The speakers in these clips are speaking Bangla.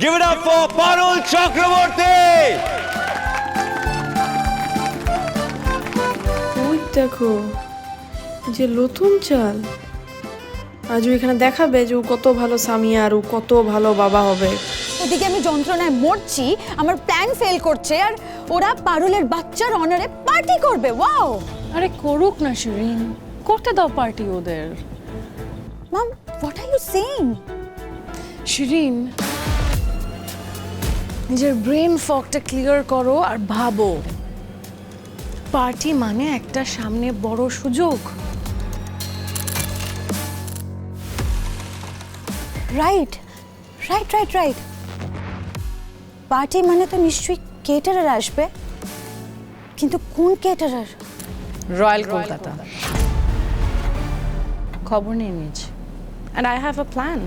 Give it up for Parul Chakraborty! ওই দেখো যে নতুন চাল আজ এখানে দেখাবে যে ও কত ভালো স্বামী আর ও কত ভালো বাবা হবে। এদিকে আমি যন্ত্রণায় মরছি, আমার প্ল্যান ফেল করছে, আর ওরা পারুলের বাচ্চার অনারে পার্টি করবে। ওয়াও! আরে করুক না শিরিন, করতে দাও পার্টি ওদের। Mum, what are you saying? Shirin, নিজের ব্রেন ফগটা ক্লিয়ার করো আর ভাবো, পার্টি মানে একটা সামনে বড় সুযোগ। Right right right right party মানে তো নিশ্চয়ই কেটারার আসবে, কিন্তু কোন কেটারার? রয়্যাল কলকাতা। খবর নিয়ে নিয়েছি, and I have a plan.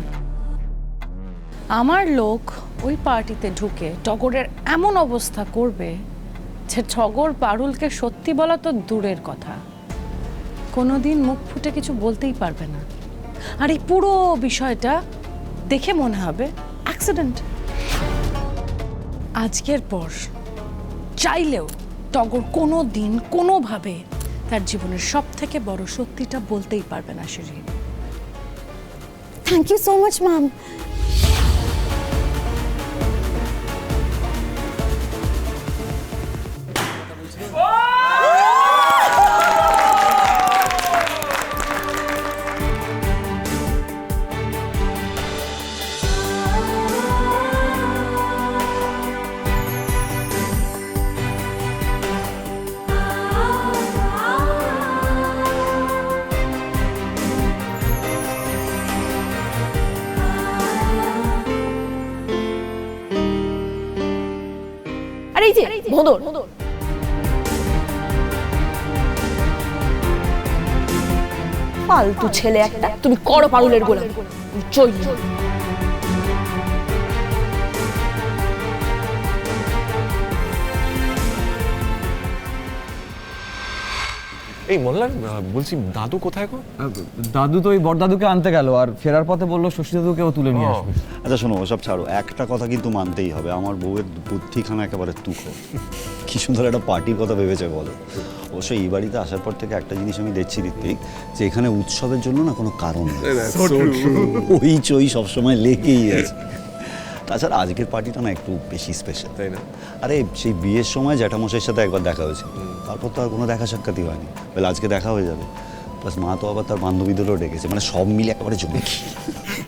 আমার লোক ওই পার্টিতে ঢুকে টগরের এমন অবস্থা করবে যে টগর পারুলকে সত্যি বলা তো দূরের কথা, কোনোদিন মুখ ফুটে কিছু বলতেই পারবে না। আর এই পুরো বিষয়টা দেখে মনে হবে অ্যাক্সিডেন্ট। আজকের পর চাইলেও টগর কোনো দিন কোনোভাবে তার জীবনের সব থেকে বড় সত্যিটা বলতেই পারবে না Shirin. Thank you so much mum. আর এই যে ভোদর, ফালতু ছেলে একটা, তুমি করো পারুলের গোলাম। চৈল এই মোল্লার বলছি দাদু কোথায় গো? দাদু তো ওই বড়দাদুকে আনতে গেল, আর ফেরার পথে বললো শশী দাদুকেও তুলে নিয়ে আসবে। আচ্ছা শোনো, ওসব ছাড়ো, একটা কথা কিন্তু মানতেই হবে, আমার বউয়ের বুদ্ধিখানা একেবারে তুখো। কি সুন্দর একটা পার্টির কথা ভেবেছে বলো। অবশ্য এই বাড়িতে আসার পর থেকে একটা জিনিস আমি দেখছি ঋত্বিক, যে এখানে উৎসবের জন্য না কোনো কারণ নেই, ওই চই সবসময় লেগেই আছে। তাছাড়া আজকের পার্টিটা না একটু বেশি স্পেশাল, তাই না? আরে সেই বিয়ের সময় জ্যাঠামশাইয়ের সাথে একবার দেখা হয়েছে, তারপর তো আর কোনো দেখা সাক্ষাৎই হয়নি। বলে আজকে দেখা হয়ে যাবে, প্লাস মা তো আবার তার বান্ধবীদেরও ডেকেছে, মানে সব মিলে একেবারে জমে।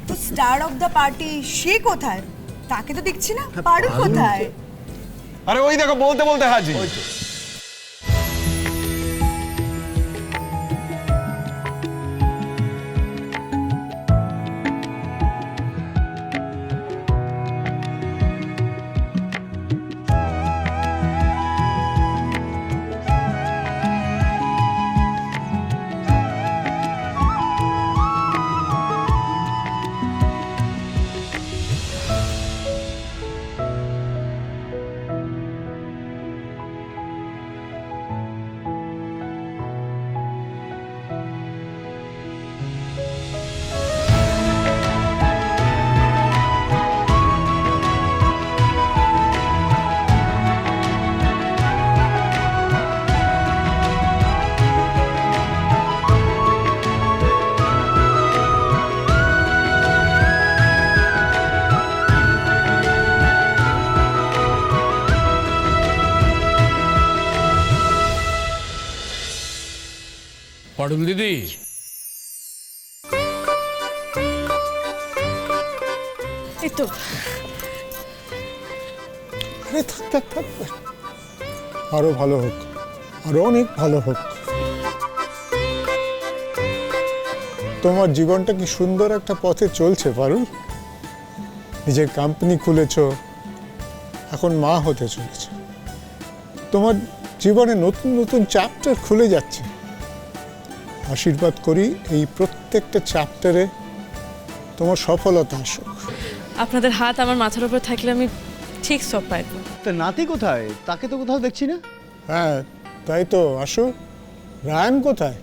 তো স্টার অফ দ্য পার্টি সে কোথায়? তাকে তো দেখছি না। পারুল কোথায়? আরে ওই দেখো বলতে বলতে হাজির। পারুল দিদি, এই তো আরে থাক থাক থাক, আরো ভালো হোক, আরো অনেক ভালো হোক। তোমার জীবনটা কি সুন্দর একটা পথে চলছে পারুল। নিজের কোম্পানি খুলেছো, এখন মা হতে চলেছে, তোমার জীবনে নতুন নতুন চ্যাপ্টার খুলে যাচ্ছে। আশীর্বাদ করি এই প্রত্যেকটা চ্যাপ্টারে তোমার সফলতা আসুক। আপনাদের হাত আমার মাথার উপর থাকলে আমি ঠিক সব পাইব। তো নাতি কোথায়? তাকে তো কোথাও দেখছি না। হ্যাঁ তাই তো, আসো। রায়ান কোথায়?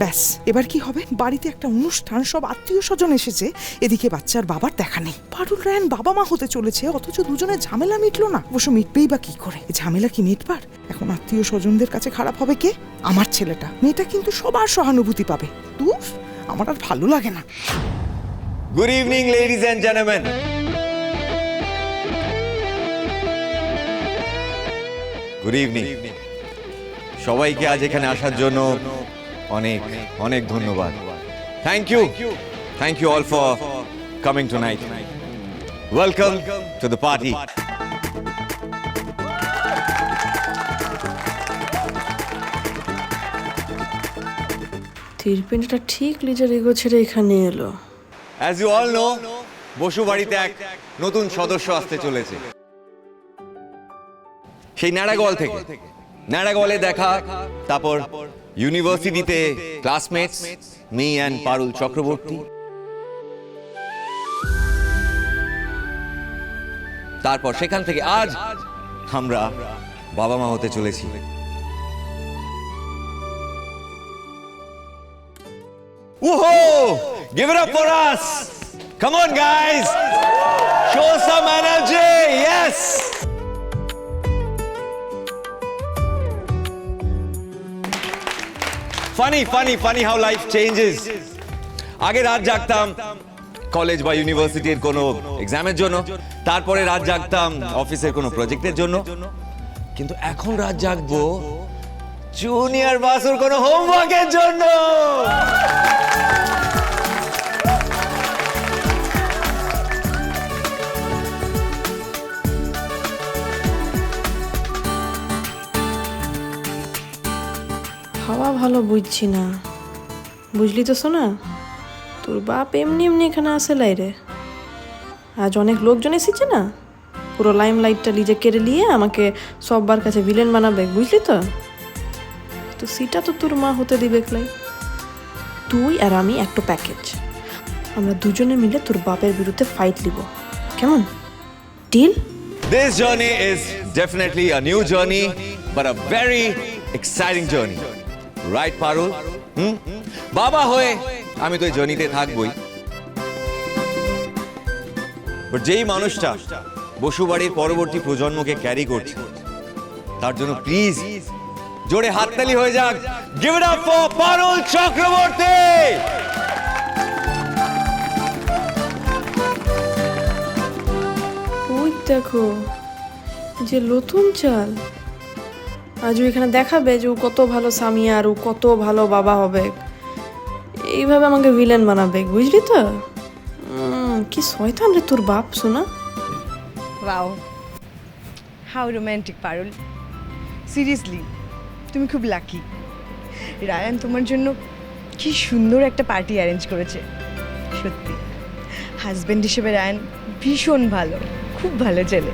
ব্যাস এবার কি হবে, বাড়িতে একটা অনুষ্ঠান, সব আত্মীয় স্বজন এসেছে, এদিকে বাচ্চার বাবার দেখা নেই। পারুল রায়ান বাবা মা হতে চলেছে, অথচ দুজনের ঝামেলা মিটলো না। অবশ্য মিটবেই বা কি করে, ঝামেলা কি মিটবার? এখন আত্মীয় স্বজনদের কাছে খারাপ হবে কে? আমার ছেলেটা। মেয়েটা কিন্তু সবার সহানুভূতি পাবে। উফ, আমার আর ভালো লাগে না। Good evening ladies and gentleman. Good evening সবাইকে আজ এখানে আসার জন্য অনেক অনেক ধন্যবাদ। Thank you all for coming tonight. Welcome to the party. তিরপিনটা ঠিক নিজের এগো ছেড়ে এখানে এলো। As you all know, Basu বাড়িতে এক নতুন সদস্য আসতে চলেছে। সেই নাড়াগল থেকে, নাড়াগলে দেখা, তারপর ইউনিভার্সিটিতে ক্লাসমেটস মি অ্যান্ড পারুল চক্রবর্তী, তারপর সেখান থেকে আজ আমরা বাবা মা হতে চলেছি। Whoa! Give it up for us! Come on, guys! Show some energy! Yes! Funny how life changes. আগে রাত জাগতাম কলেজ বা ইউনিভার্সিটির কোনো এক্সামের জন্য, তারপরে রাত জাগতাম অফিসের কোনো প্রজেক্টের জন্য, কিন্তু এখন রাত জাগবো জুনিয়র বাসুর কোনো হোমওয়ার্কের জন্য। হাওয়া ভালো বুঝছি না, বুঝলি তো শোনা, তোর বাপ এমনি এমনি এখানে আসে লাইরে। আজ অনেক লোকজন এসেছে না, পুরো লাইম লাইটটা নিজে কেড়ে নিয়ে আমাকে সববার কাছে ভিলেন বানাবে, বুঝলি তো? তো সেটা তো তোর মা হতে দিবে ক্লাই। তুই আর আমি একটা প্যাকেজ, আমরা দুজনে মিলে তোর বাপের বিরুদ্ধে ফাইট লিব, কেমন? Deal? This journey is definitely a new journey, but a very exciting journey. Right, Parul? বাবা হয়ে আমি তো এই জার্নিতে থাকবই, বাট যেই মানুষটা বসুবাড়ির পরবর্তী প্রজন্মকে ক্যারি করছে, তার জন্য প্লিজ জোরে হাততালি হয়ে যাক। Give it up for পারুল চক্রবর্তী! ওই দেখো যে নতুন চাল, আজ ও এখানে দেখাবে যে ও কত ভালো স্বামী আর ও কত ভালো বাবা হবে। এইভাবে আমাকে ভিলেন বানাবে, বুঝলি তো? কি শয়তান রে তোর বাপ, শোনা। Wow, how romantic Parul. Seriously তুমি খুব লাকি। রায়ান তোমার জন্য কি সুন্দর একটা পার্টি অ্যারেঞ্জ করেছে। সত্যি হাজব্যান্ড হিসেবে রায়ান ভীষণ ভালো, খুব ভালো ছেলে।